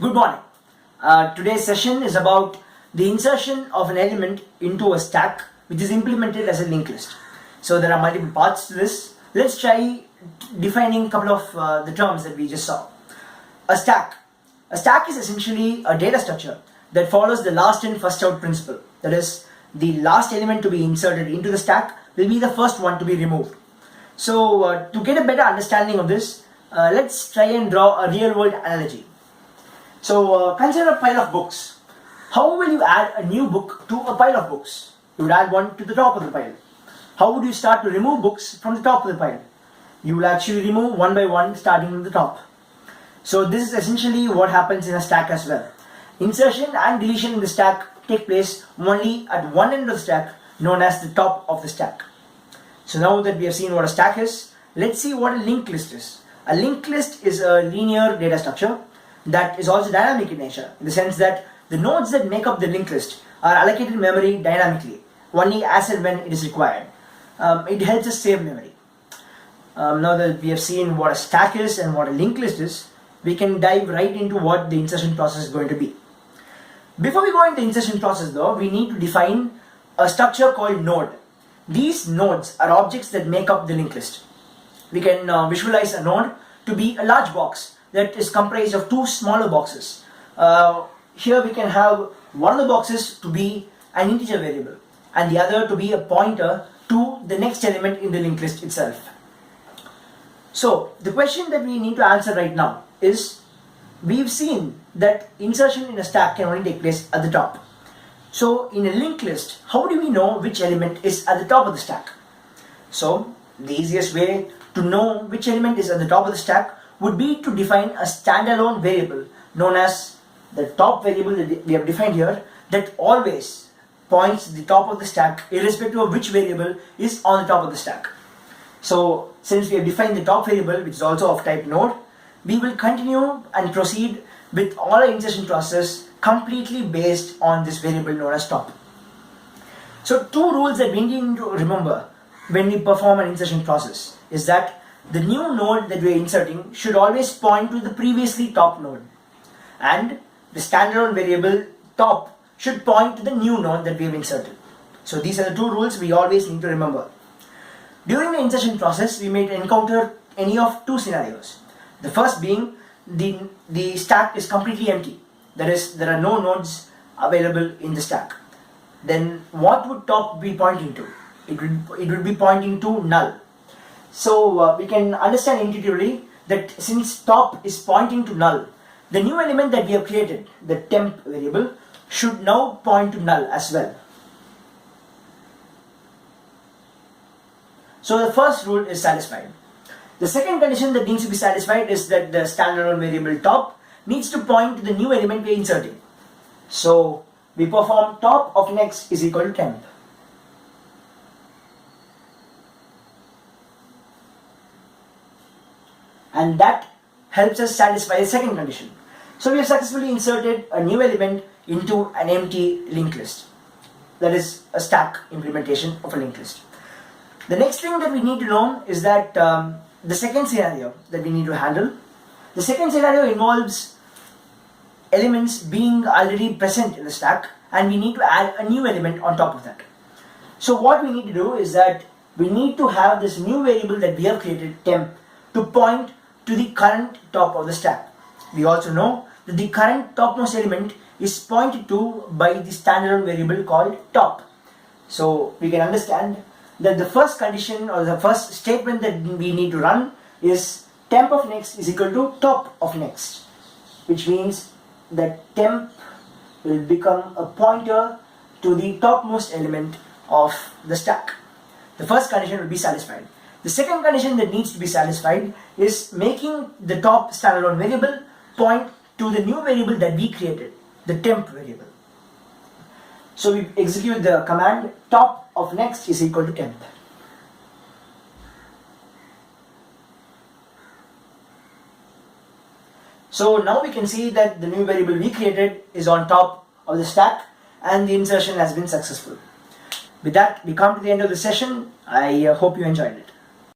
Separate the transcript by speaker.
Speaker 1: Good morning. Today's session is about the insertion of an element into a stack which is implemented as a linked list. So there are multiple parts to this. Let's try defining a couple of the terms that we just saw. A stack. A stack is essentially a data structure that follows the last in first out principle. That is, the last element to be inserted into the stack will be the first one to be removed. So to get a better understanding of this, let's try and draw a real world analogy. So consider a pile of books. How will you add a new book to a pile of books? You would add one to the top of the pile. How would you start to remove books from the top of the pile? You will actually remove one by one starting from the top. So this is essentially what happens in a stack as well. Insertion and deletion in the stack take place only at one end of the stack, known as the top of the stack. So now that we have seen what a stack is, let's see what a linked list is. A linked list is a linear data structure that is also dynamic in nature, in the sense that the nodes that make up the linked list are allocated memory dynamically, only as and when it is required. It helps us save memory. Now that we have seen what a stack is and what a linked list is, we can dive right into what the insertion process is going to be. Before we go into the insertion process though, we need to define a structure called node. These nodes are objects that make up the linked list. We can visualize a node to be a large box that is comprised of two smaller boxes. Here we can have one of the boxes to be an integer variable and the other to be a pointer to the next element in the linked list itself. So the question that we need to answer right now is, we've seen that insertion in a stack can only take place at the top. So in a linked list, how do we know which element is at the top of the stack? So the easiest way to know which element is at the top of the stack would be to define a standalone variable known as the top variable that we have defined here, that always points to the top of the stack irrespective of which variable is on the top of the stack. So since we have defined the top variable, which is also of type node, we will continue and proceed with all our insertion process completely based on this variable known as top. So two rules that we need to remember when we perform an insertion process is that the new node that we are inserting should always point to the previously top node, and the standalone variable top should point to the new node that we have inserted. So these are the two rules we always need to remember. During the insertion process, we may encounter any of two scenarios. The first being the stack is completely empty. That is, there are no nodes available in the stack. Then what would top be pointing to? It would be pointing to null. So we can understand intuitively that since top is pointing to null, the new element that we have created, the temp variable, should now point to null as well. So the first rule is satisfied. The second condition that needs to be satisfied is that the standalone variable top needs to point to the new element we are inserting. So we perform top of next is equal to temp. And that helps us satisfy the second condition. So we have successfully inserted a new element into an empty linked list. That is a stack implementation of a linked list. The next thing that we need to know is that the second scenario that we need to handle. The second scenario involves elements being already present in the stack, and we need to add a new element on top of that. So what we need to do is that we need to have this new variable that we have created, temp, to point to the current top of the stack. We also know that the current topmost element is pointed to by the standalone variable called top. So we can understand that the first condition or the first statement that we need to run is temp of next is equal to top of next, which means that temp will become a pointer to the topmost element of the stack. The first condition will be satisfied. The second condition that needs to be satisfied is making the top standalone variable point to the new variable that we created, the temp variable. So we execute the command top of next is equal to temp. So now we can see that the new variable we created is on top of the stack and the insertion has been successful. With that, we come to the end of the session. I hope you enjoyed it.